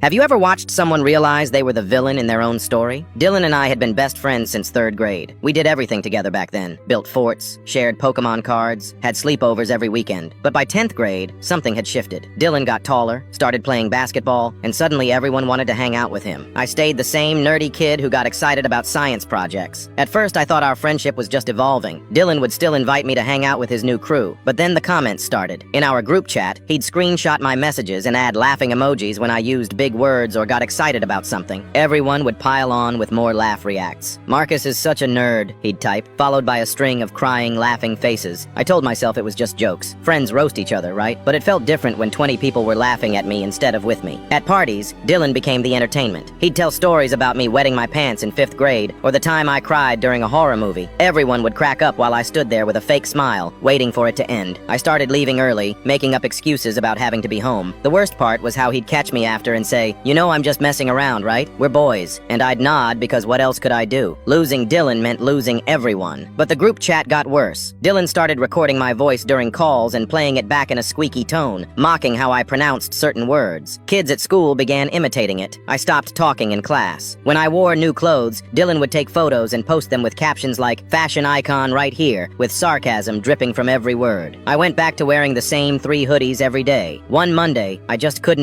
Have you ever watched someone realize they were the villain in their own story? Dylan and I had been best friends since 3rd grade. We did everything together back then. Built forts, shared Pokemon cards, had sleepovers every weekend. But by 10th grade, something had shifted. Dylan got taller, started playing basketball, and suddenly everyone wanted to hang out with him. I stayed the same nerdy kid who got excited about science projects. At first, I thought our friendship was just evolving. Dylan would still invite me to hang out with his new crew. But then the comments started. In our group chat, he'd screenshot my messages and add laughing emojis when I used big words or got excited about something. Everyone would pile on with more laugh reacts. "Marcus is such a nerd," he'd type, followed by a string of crying, laughing faces. I told myself it was just jokes. Friends roast each other, right? But it felt different when 20 people were laughing at me instead of with me. At parties, Dylan became the entertainment. He'd tell stories about me wetting my pants in 5th grade, or the time I cried during a horror movie. Everyone would crack up while I stood there with a fake smile, waiting for it to end. I started leaving early, making up excuses about having to be home. The worst part was how he'd catch me after and say, "You know I'm just messing around, right? We're boys." And I'd nod because what else could I do? Losing Dylan meant losing everyone. But the group chat got worse. Dylan started recording my voice during calls and playing it back in a squeaky tone, mocking how I pronounced certain words. Kids at school began imitating it. I stopped talking in class. When I wore new clothes, Dylan would take photos and post them with captions like, "Fashion icon right here," with sarcasm dripping from every word. I went back to wearing the same 3 hoodies every day. One Monday, I just couldn't